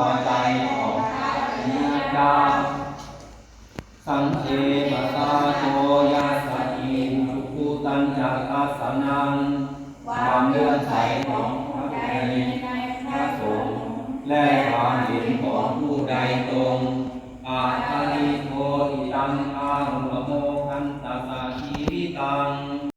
อใจของพระอริยเจ้าสังเฆปะสาโตยาสติสุขุตัญจักอาสนังความเลื่อมใสของพระในพระสงฆ์และความเห็นของผู้ใดตรงอาตาลิโกอิตังอ